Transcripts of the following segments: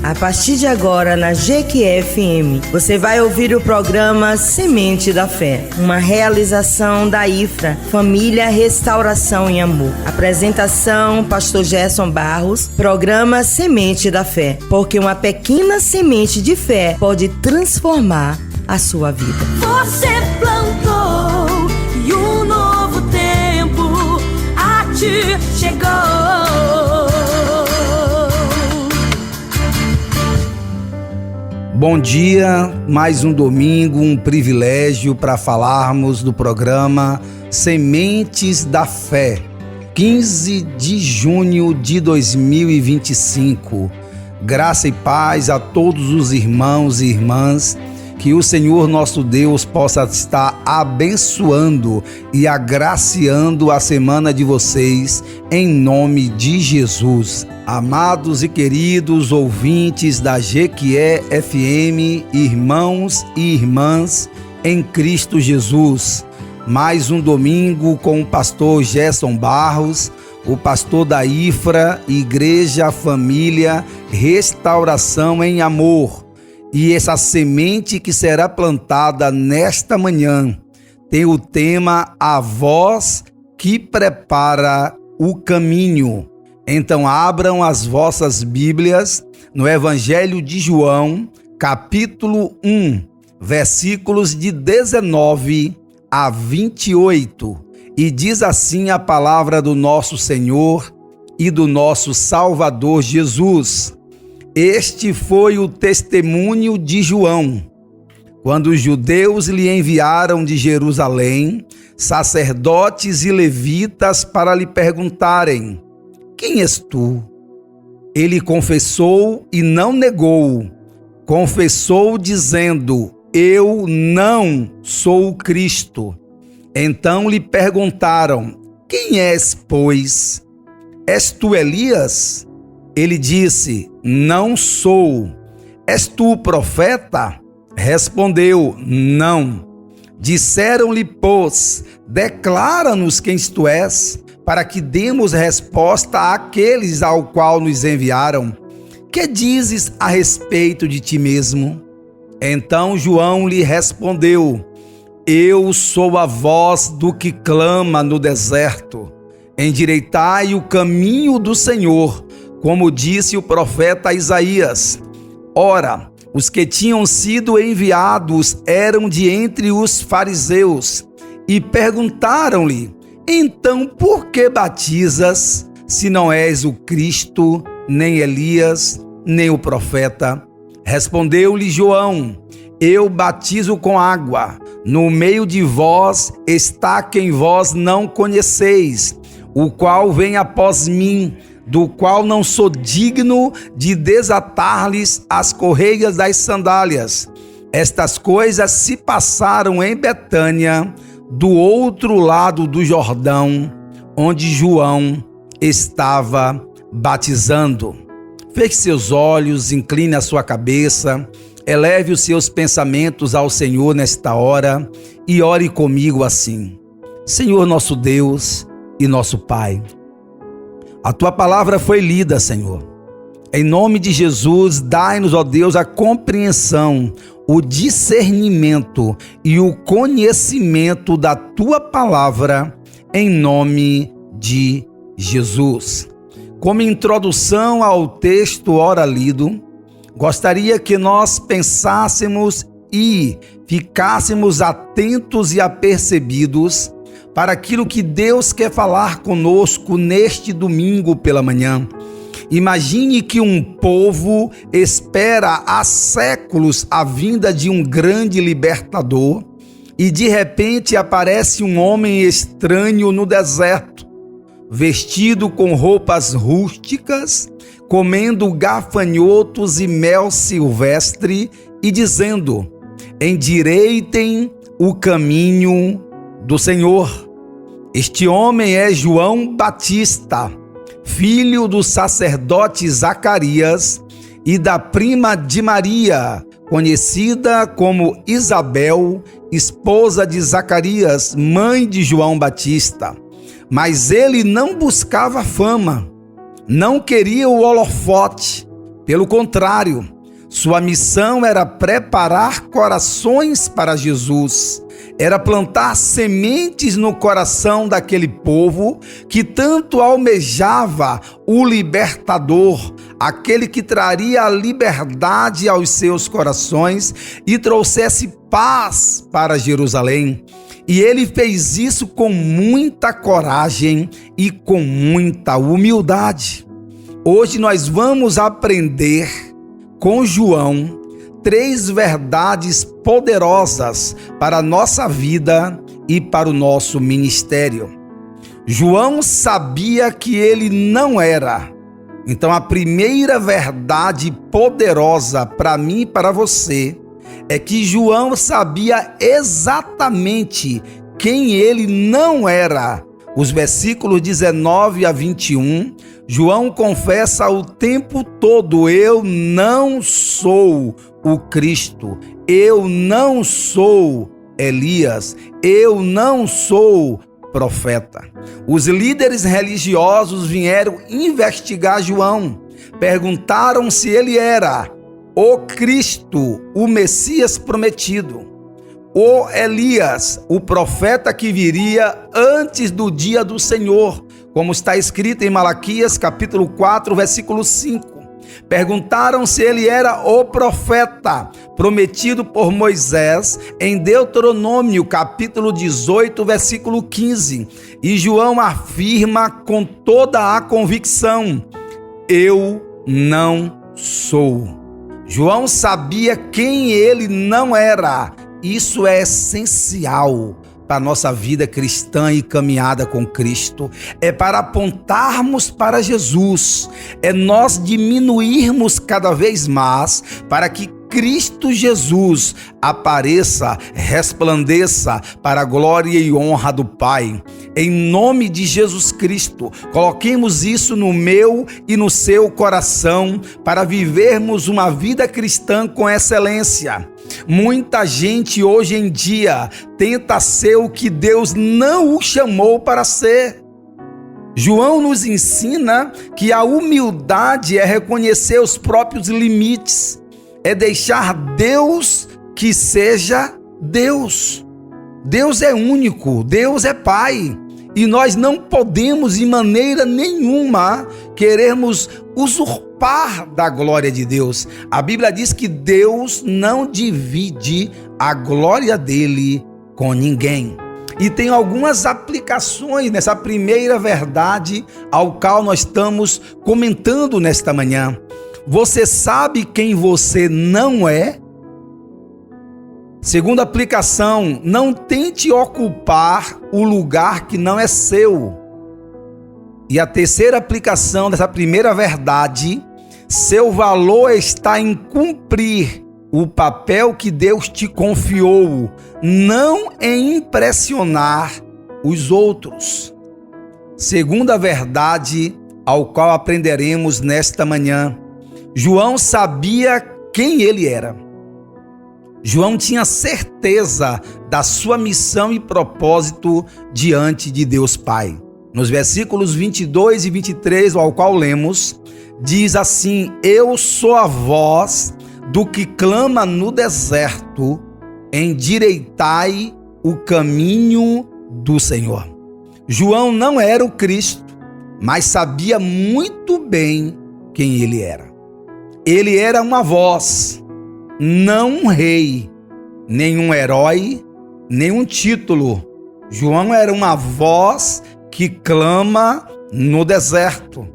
A partir de agora, na Jequié-FM, você vai ouvir o programa Semente da Fé, uma realização da IFRA, Família, Restauração e Amor. Apresentação, Pastor Gerson Barros, programa Semente da Fé, porque uma pequena semente de fé pode transformar a sua vida. Você plantou e um novo tempo a ti chegou. Bom dia, mais um domingo, um privilégio para falarmos do programa Sementes da Fé, 15 de junho de 2025. Graça e paz a todos os irmãos e irmãs, que o Senhor nosso Deus possa estar abençoando e agraciando a semana de vocês, em nome de Jesus. Amados e queridos ouvintes da Jequié-FM, irmãos e irmãs em Cristo Jesus, mais um domingo com o pastor Gerson Barros, o pastor da IFRA, Igreja, Família, Restauração em Amor. E essa semente que será plantada nesta manhã tem o tema A Voz que Prepara o Caminho. Então abram as vossas Bíblias no Evangelho de João, capítulo 1, versículos de 19 a 28. E diz assim a palavra do nosso Senhor e do nosso Salvador Jesus. Este foi o testemunho de João, quando os judeus lhe enviaram de Jerusalém sacerdotes e levitas para lhe perguntarem: quem és tu? Ele confessou e não negou. Confessou dizendo: eu não sou o Cristo. Então lhe perguntaram: quem és, pois? És tu Elias? Ele disse: não sou. És tu o profeta? Respondeu: não. Disseram-lhe, pois, declara-nos quem tu és, para que demos resposta àqueles ao qual nos enviaram. Que dizes a respeito de ti mesmo? Então João lhe respondeu: eu sou a voz do que clama no deserto. Endireitai o caminho do Senhor, como disse o profeta Isaías. Ora, os que tinham sido enviados eram de entre os fariseus, e perguntaram-lhe: então por que batizas, se não és o Cristo, nem Elias, nem o profeta? Respondeu-lhe João: eu batizo com água. No meio de vós está quem vós não conheceis, o qual vem após mim, do qual não sou digno de desatar-lhes as correias das sandálias. Estas coisas se passaram em Betânia, do outro lado do Jordão, onde João estava batizando. Feche seus olhos, incline a sua cabeça, eleve os seus pensamentos ao Senhor nesta hora e ore comigo assim: Senhor nosso Deus e nosso Pai, a Tua palavra foi lida, Senhor. Em nome de Jesus, dai-nos, ó Deus, a compreensão, o discernimento e o conhecimento da Tua palavra, em nome de Jesus. Como introdução ao texto ora lido, gostaria que nós pensássemos e ficássemos atentos e apercebidos para aquilo que Deus quer falar conosco neste domingo pela manhã. Imagine que um povo espera há séculos a vinda de um grande libertador e de repente aparece um homem estranho no deserto, vestido com roupas rústicas, comendo gafanhotos e mel silvestre e dizendo: endireitem o caminho do Senhor. Este homem é João Batista, filho do sacerdote Zacarias e da prima de Maria, conhecida como Isabel, esposa de Zacarias, mãe de João Batista. Mas ele não buscava fama, não queria o holofote, Pelo contrário, sua missão era preparar corações para Jesus, era plantar sementes no coração daquele povo que tanto almejava o libertador, aquele que traria a liberdade aos seus corações e trouxesse paz para Jerusalém. E ele fez isso com muita coragem e com muita humildade. Hoje nós vamos aprender com João 3 verdades poderosas para a nossa vida e para o nosso ministério. João sabia que ele não era. Então a primeira verdade poderosa para mim e para você é que João sabia exatamente quem ele não era. Os versículos 19 a 21, João confessa o tempo todo: eu não sou o Cristo, eu não sou Elias, eu não sou profeta. Os líderes religiosos vieram investigar João, perguntaram se ele era o Cristo, o Messias prometido, o Elias, o profeta que viria antes do dia do Senhor, como está escrito em Malaquias capítulo 4, versículo 5. Perguntaram se ele era o profeta prometido por Moisés em Deuteronômio capítulo 18, versículo 15. E João afirma com toda a convicção: eu não sou. João sabia quem ele não era. Isso é essencial para a nossa vida cristã e caminhada com Cristo. É para apontarmos para Jesus, é nós diminuirmos cada vez mais para que Cristo Jesus apareça, resplandeça para a glória e honra do Pai. Em nome de Jesus Cristo, coloquemos isso no meu e no seu coração para vivermos uma vida cristã com excelência. Muita gente hoje em dia tenta ser o que Deus não o chamou para ser. João nos ensina que a humildade é reconhecer os próprios limites, é deixar Deus que seja Deus. Deus é único, Deus é Pai, e nós não podemos de maneira nenhuma querermos usurpar da glória de Deus. A Bíblia diz que Deus não divide a glória dele com ninguém. E tem algumas aplicações nessa primeira verdade ao qual nós estamos comentando nesta manhã. Você sabe quem você não é? Segunda aplicação: não tente ocupar o lugar que não é seu. E a terceira aplicação dessa primeira verdade: seu valor está em cumprir o papel que Deus te confiou, não em impressionar os outros. Segunda verdade ao qual aprenderemos nesta manhã: João sabia quem ele era. João tinha certeza da sua missão e propósito diante de Deus Pai. Nos versículos 22 e 23, ao qual lemos, diz assim: eu sou a voz do que clama no deserto, endireitai o caminho do Senhor. João não era o Cristo, mas sabia muito bem quem ele era. Ele era uma voz, não um rei, nenhum herói, nenhum título. João era uma voz que clama no deserto.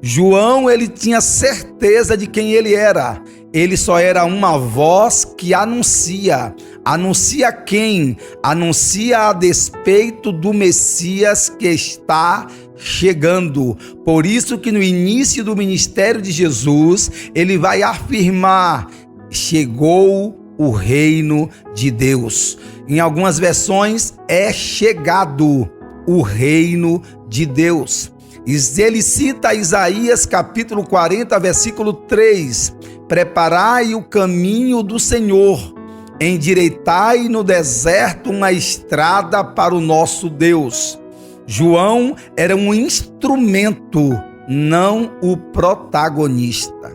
João, ele tinha certeza de quem ele era. Ele só era uma voz que anuncia. Anuncia quem? Anuncia a despeito do Messias que está chegando. Por isso que no início do ministério de Jesus, ele vai afirmar: chegou o reino de Deus. Em algumas versões, é chegado o reino de Deus. Ele cita Isaías capítulo 40, versículo 3: preparai o caminho do Senhor, endireitai no deserto uma estrada para o nosso Deus. João era um instrumento, não o protagonista.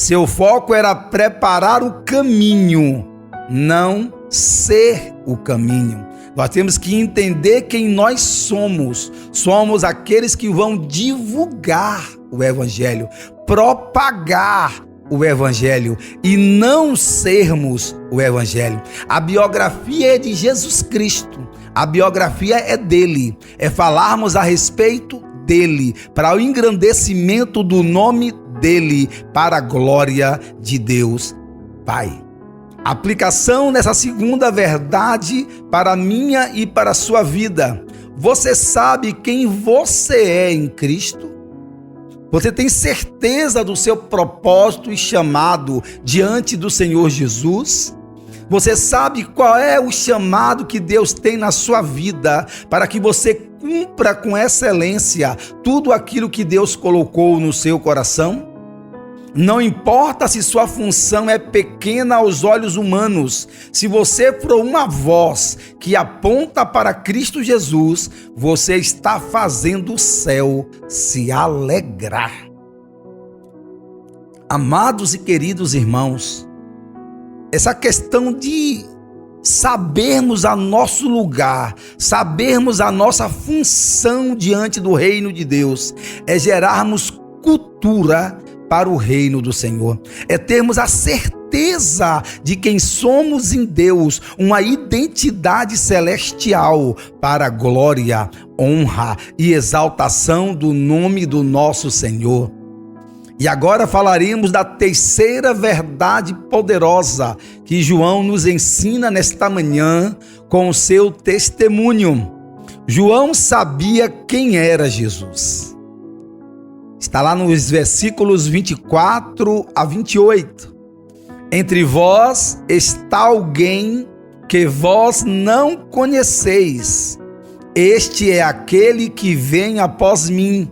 Seu foco era preparar o caminho, não ser o caminho. Nós temos que entender quem nós somos. Somos aqueles que vão divulgar o Evangelho, propagar o Evangelho e não sermos o Evangelho. A biografia é de Jesus Cristo. A biografia é dele. É falarmos a respeito dele, para o engrandecimento do nome dele, para a glória de Deus Pai. Aplicação dessa segunda verdade para a minha e para a sua vida. Você sabe quem você é em Cristo? Você tem certeza do seu propósito e chamado diante do Senhor Jesus? Você sabe qual é o chamado que Deus tem na sua vida para que você cumpra com excelência tudo aquilo que Deus colocou no seu coração? Não importa se sua função é pequena aos olhos humanos, se você for uma voz que aponta para Cristo Jesus, você está fazendo o céu se alegrar. Amados e queridos irmãos, essa questão de sabermos a nosso lugar, sabermos a nossa função diante do reino de Deus, é gerarmos cultura para o reino do Senhor, é termos a certeza de quem somos em Deus, uma identidade celestial para a glória, honra e exaltação do nome do nosso Senhor. E agora falaremos da terceira verdade poderosa que João nos ensina nesta manhã com o seu testemunho. João sabia quem era Jesus. Está lá nos versículos 24 a 28. Entre vós está alguém que vós não conheceis. Este é aquele que vem após mim,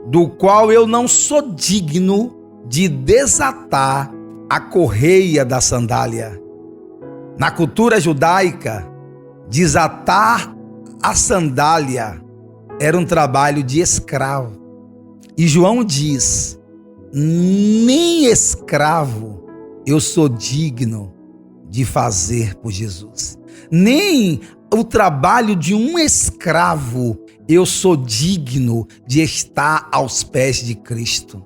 do qual eu não sou digno de desatar a correia da sandália. Na cultura judaica, desatar a sandália era um trabalho de escravo. E João diz: nem escravo eu sou digno de fazer por Jesus. Nem o trabalho de um escravo eu sou digno de estar aos pés de Cristo.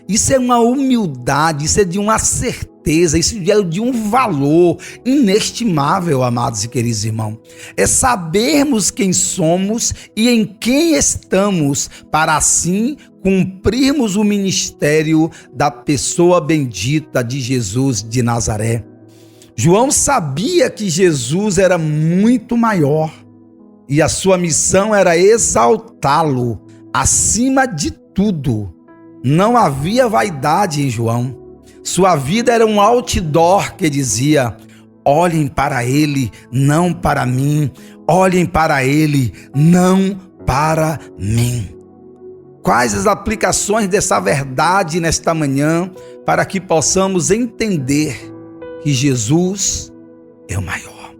Isso é uma humildade, isso é de uma certeza, isso é de um valor inestimável, amados e queridos irmãos. É sabermos quem somos e em quem estamos, para assim cumprirmos o ministério da pessoa bendita de Jesus de Nazaré. João sabia que Jesus era muito maior e a sua missão era exaltá-lo acima de tudo. Não havia vaidade em João. Sua vida era um outdoor que dizia: olhem para ele, não para mim. Olhem para ele, não para mim. Quais as aplicações dessa verdade nesta manhã para que possamos entender que Jesus é o maior?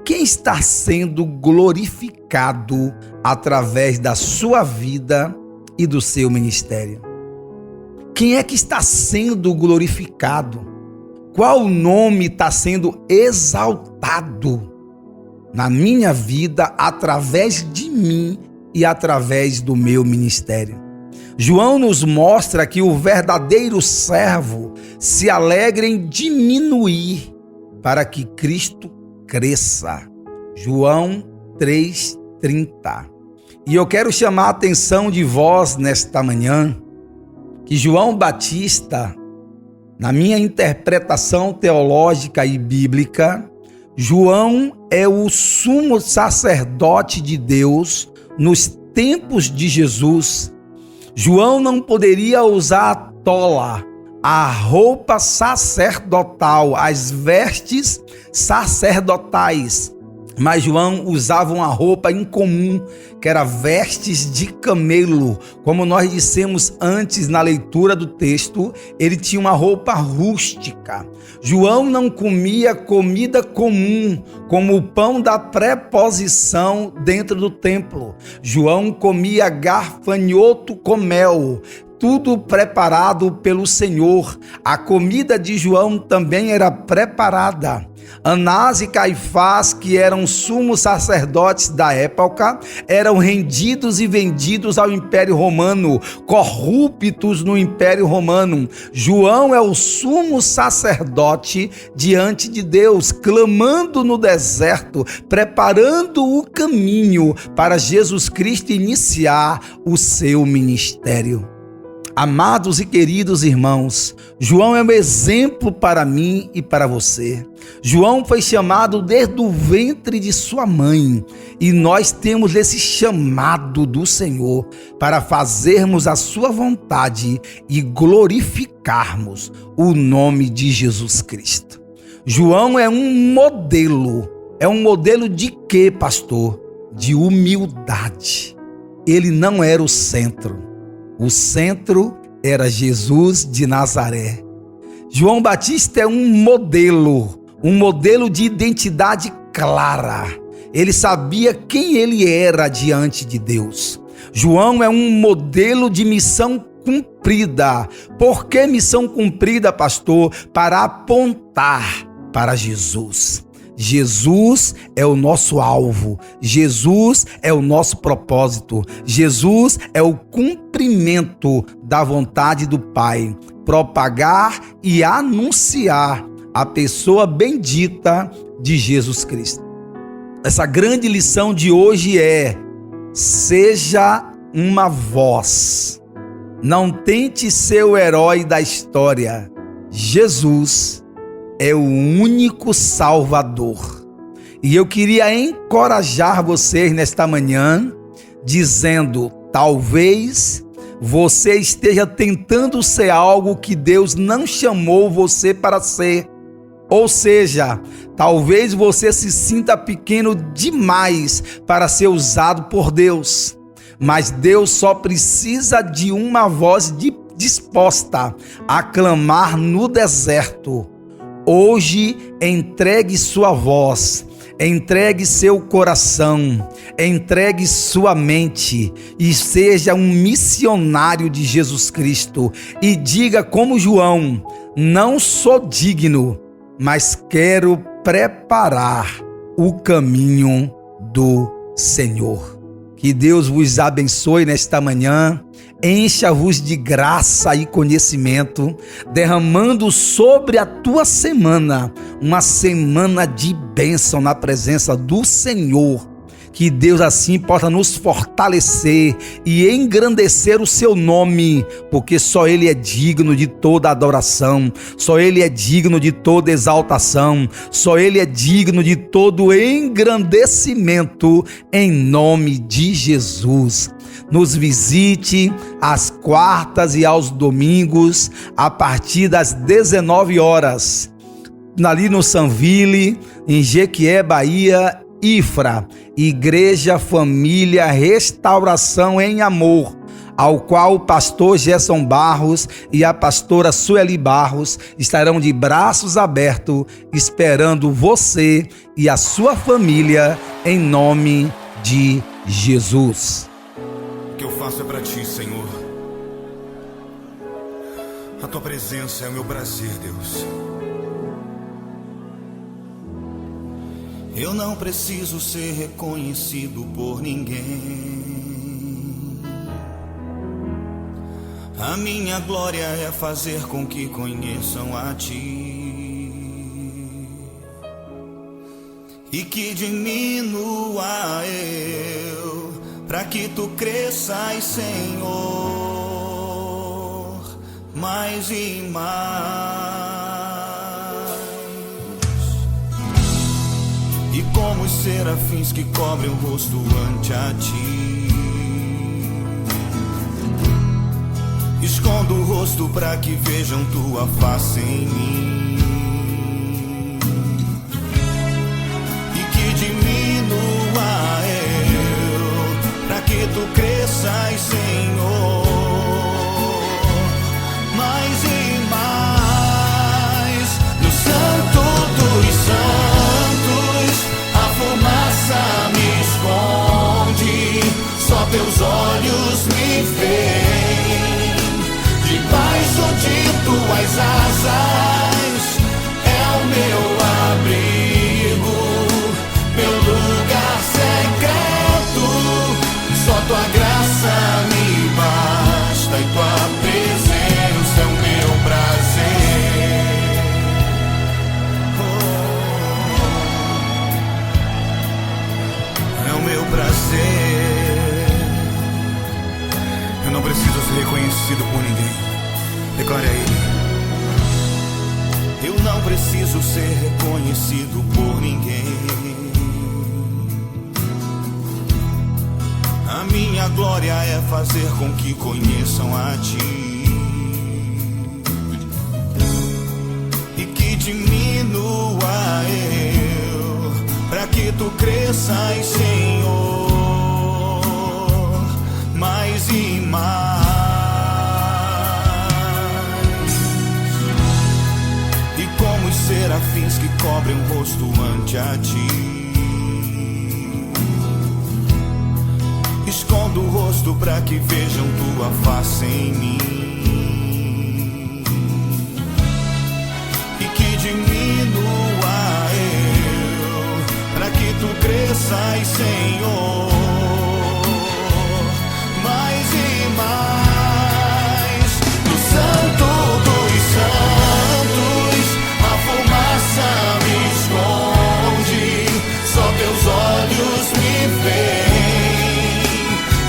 Quem está sendo glorificado através da sua vida e do seu ministério? Quem é que está sendo glorificado? Qual nome está sendo exaltado na minha vida, através de mim e através do meu ministério? João nos mostra que o verdadeiro servo se alegra em diminuir para que Cristo cresça. João 3:30. E eu quero chamar a atenção de vós nesta manhã que João Batista, na minha interpretação teológica e bíblica, João é o sumo sacerdote de Deus nos tempos de Jesus. João não poderia usar a tola, a roupa sacerdotal, as vestes sacerdotais. Mas João usava uma roupa incomum, que era vestes de camelo. Como nós dissemos antes na leitura do texto, ele tinha uma roupa rústica. João não comia comida comum, como o pão da preposição dentro do templo. João comia gafanhoto com mel, tudo preparado pelo Senhor. A comida de João também era preparada. Anás e Caifás, que eram sumos sacerdotes da época, eram rendidos e vendidos ao Império Romano, corruptos no Império Romano. João é o sumo sacerdote diante de Deus, clamando no deserto, preparando o caminho para Jesus Cristo iniciar o seu ministério. Amados e queridos irmãos, João é um exemplo para mim e para você. João foi chamado desde o ventre de sua mãe, e nós temos esse chamado do Senhor para fazermos a sua vontade e glorificarmos o nome de Jesus Cristo. João é um modelo de quê, pastor? De humildade. Ele não era o centro. O centro era Jesus de Nazaré. João Batista é um modelo de identidade clara. Ele sabia quem ele era diante de Deus. João é um modelo de missão cumprida. Por que missão cumprida, pastor? Para apontar para Jesus. Jesus é o nosso alvo, Jesus é o nosso propósito, Jesus é o cumprimento da vontade do Pai, propagar e anunciar a pessoa bendita de Jesus Cristo. Essa grande lição de hoje é: seja uma voz, não tente ser o herói da história. Jesus é o único Salvador. E eu queria encorajar vocês nesta manhã, dizendo: talvez você esteja tentando ser algo que Deus não chamou você para ser. Ou seja, talvez você se sinta pequeno demais para ser usado por Deus. Mas Deus só precisa de uma voz disposta a clamar no deserto. Hoje, entregue sua voz, entregue seu coração, entregue sua mente e seja um missionário de Jesus Cristo. E diga como João: não sou digno, mas quero preparar o caminho do Senhor. Que Deus vos abençoe nesta manhã. Encha-vos de graça e conhecimento, derramando sobre a tua semana uma semana de bênção na presença do Senhor. Que Deus assim possa nos fortalecer e engrandecer o seu nome, porque só Ele é digno de toda adoração, só Ele é digno de toda exaltação, só Ele é digno de todo engrandecimento, em nome de Jesus. Nos visite às quartas e aos domingos, a partir das 19 horas, ali no Sanville, em Jequié, Bahia, IFRA, Igreja Família Restauração em Amor, ao qual o pastor Gerson Barros e a pastora Sueli Barros estarão de braços abertos, esperando você e a sua família, em nome de Jesus. O que eu faço é para ti, Senhor. A tua presença é o meu prazer, Deus. Eu não preciso ser reconhecido por ninguém. A minha glória é fazer com que conheçam a ti e que diminua eu, para que tu cresças, Senhor, mais e mais. E como os serafins que cobrem o rosto ante a ti, escondo o rosto para que vejam tua face em mim, e que diminua eu, para que tu cresças, Senhor, mais e mais. No santo dos santos a fumaça me esconde, só teus olhos me veem. preciso ser reconhecido por ninguém. A minha glória é fazer com que conheçam a Ti e que diminua eu, pra que Tu cresças, Senhor, mais e mais. E como os serafins que cobrem o rosto ante a Ti, escondo o rosto pra que vejam Tua face em mim e que diminua eu, pra que Tu cresças, Senhor, mais e mais. No Santo dos Santos a fumaça me esconde, só Teus olhos me veem.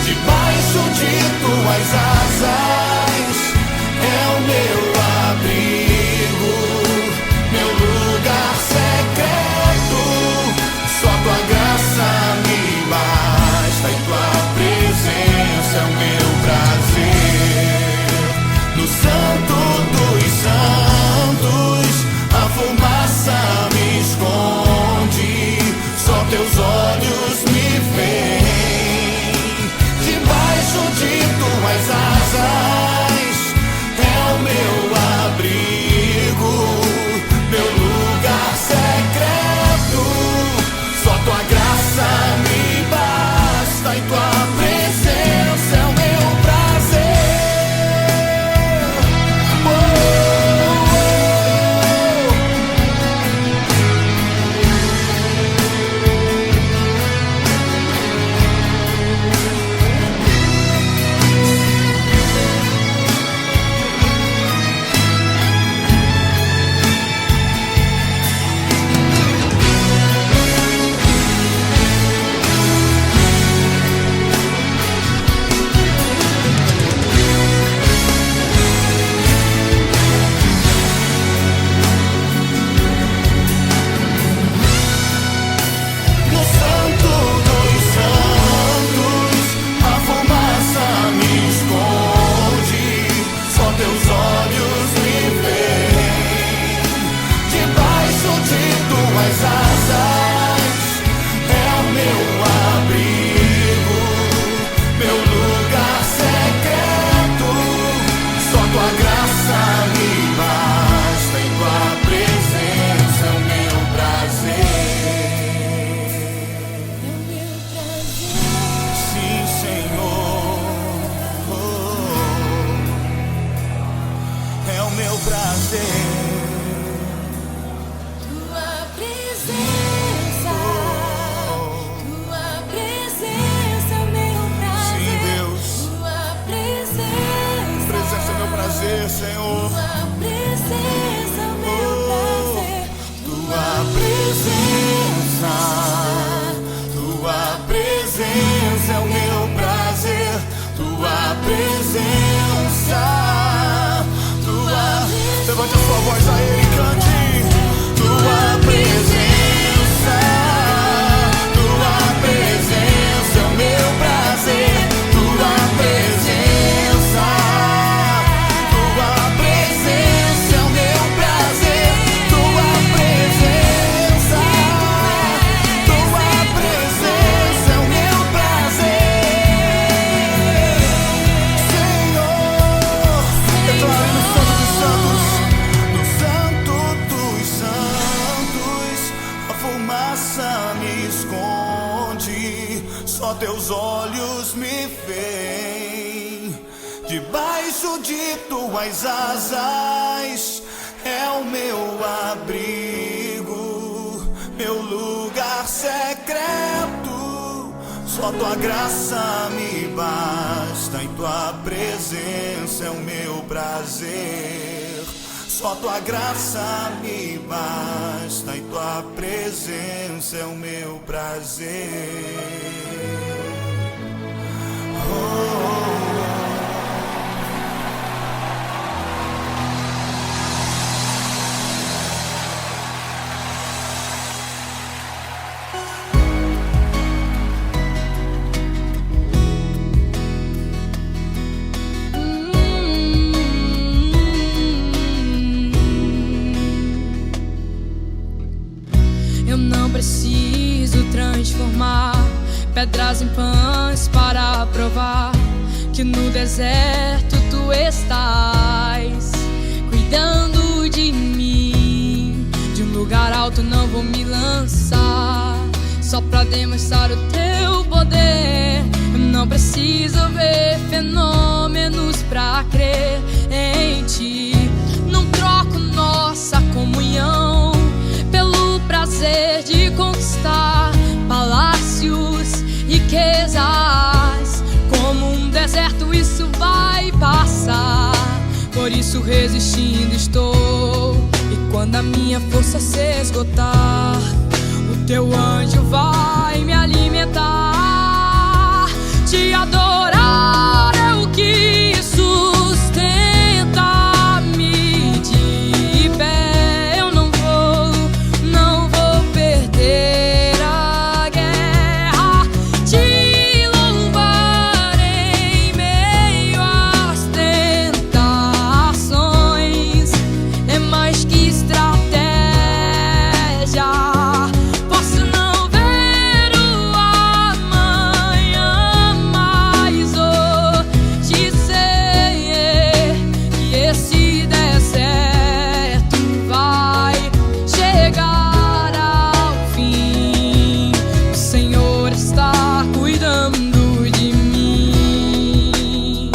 Debaixo de Tuas asas é o meu abrigo, meu lugar secreto. Só Tua graça me basta e Tua presença é o meu prazer. No Santo dos Santos a fumaça me esconde, só Teus olhos me veem. Debaixo de Tuas asas é o meu abrigo, meu lugar secreto. Só Tua graça me basta e Tua presença é o meu prazer. Oh, no Santo dos Santos a fumaça me esconde, só Teus olhos me veem. Debaixo de Tuas asas é o meu abrigo, meu lugar secreto. Só Tua graça me basta e Tua presença é o meu prazer. Sim, Senhor, oh, é o meu prazer. Tua presença, Tua presença é o meu prazer. Sim, Deus, Tua presença presença é meu prazer, Senhor. Tua presença é o meu prazer. Tua presença, Tua presença é o meu prazer. Tua presença, Tua... Levante a sua voz a Ele e cante. Tua presença, Tua presença é o meu prazer. Tua presença, Tua presença é o meu prazer. Tua presença, Tua presença é o meu prazer. Senhor, declare no Santo dos Santos, no Santo dos Santos a fumaça me esconde, só Teus olhos me veem. Debaixo de Tuas asas é o meu abrigo, meu lugar secreto. Só Tua graça me basta e Tua presença é o meu prazer. Só Tua graça me basta e Tua presença é o meu prazer. pedras em pães para provar que no deserto tu estás cuidando de mim. De um lugar alto não vou me lançar, só pra demonstrar o teu poder. Eu não preciso ver fenômenos pra crer em ti. Não troco nossa comunhão pelo prazer de conquistar palácios, riquezas. Como um deserto isso vai passar, por isso resistindo estou. E quando a minha força se esgotar, o teu anjo vai me alimentar. Te adorar é o que sustenta-me de pé. Eu não vou perder a guerra. Te louvar em meio às tentações é mais que estratégia. Posso não ver o amanhã, mas hoje sei que esse deserto vai chegar ao fim. O Senhor está cuidando de mim.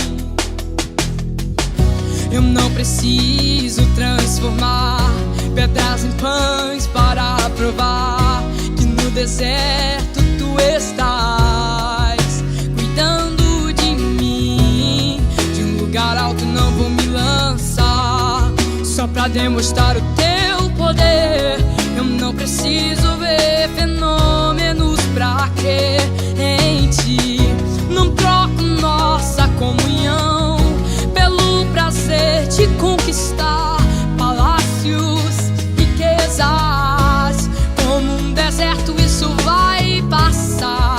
Eu não preciso transformar pedras em pães para provar que no deserto tu estás cuidando de mim. De um lugar alto não vou me lançar, só pra demonstrar o teu poder. Eu não preciso ver fenômenos pra crer em ti. Não troco nossa comunhão pelo prazer de conquistar palácios, riquezas. Como um deserto isso vai passar,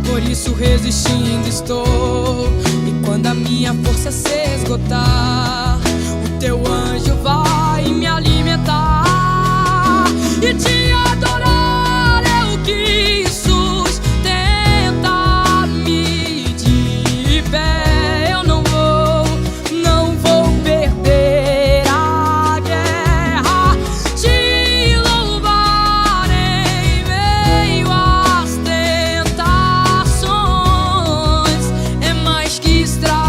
por isso resistindo estou. E quando a minha força se esgotar, o teu anjo vai me alimentar. E te adorar é o que sustenta-me de pé. Eu não vou perder a guerra. Te louvar em meio às tentações é mais que estratégia.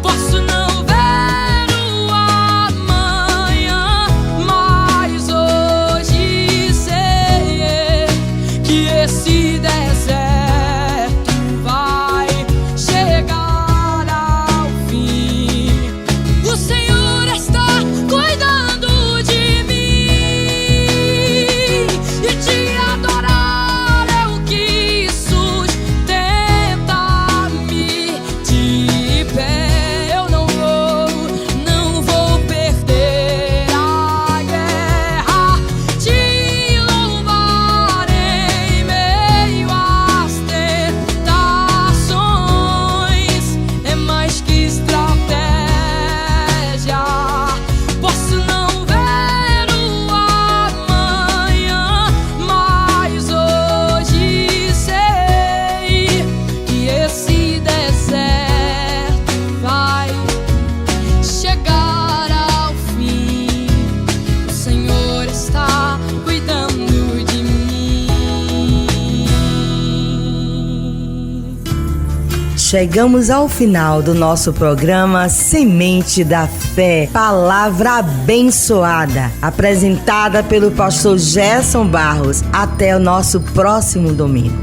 Posso não ver o amanhã, mas hoje sei que esse deserto vai chegar ao fim. O Senhor está cuidando de mim. E te adorar é o que sustenta-me de pé. Eu não vou perder a guerra. Te louvar em meio às tentações é mais que estratégia. Posso não ver o amanhã, mas hoje sei que esse deserto vai chegar ao fim. O Senhor está cuidando de mim. Chegamos ao final do nosso programa Semente da Fé, palavra abençoada, apresentada pelo pastor Gerson Barros. Até o nosso próximo domingo.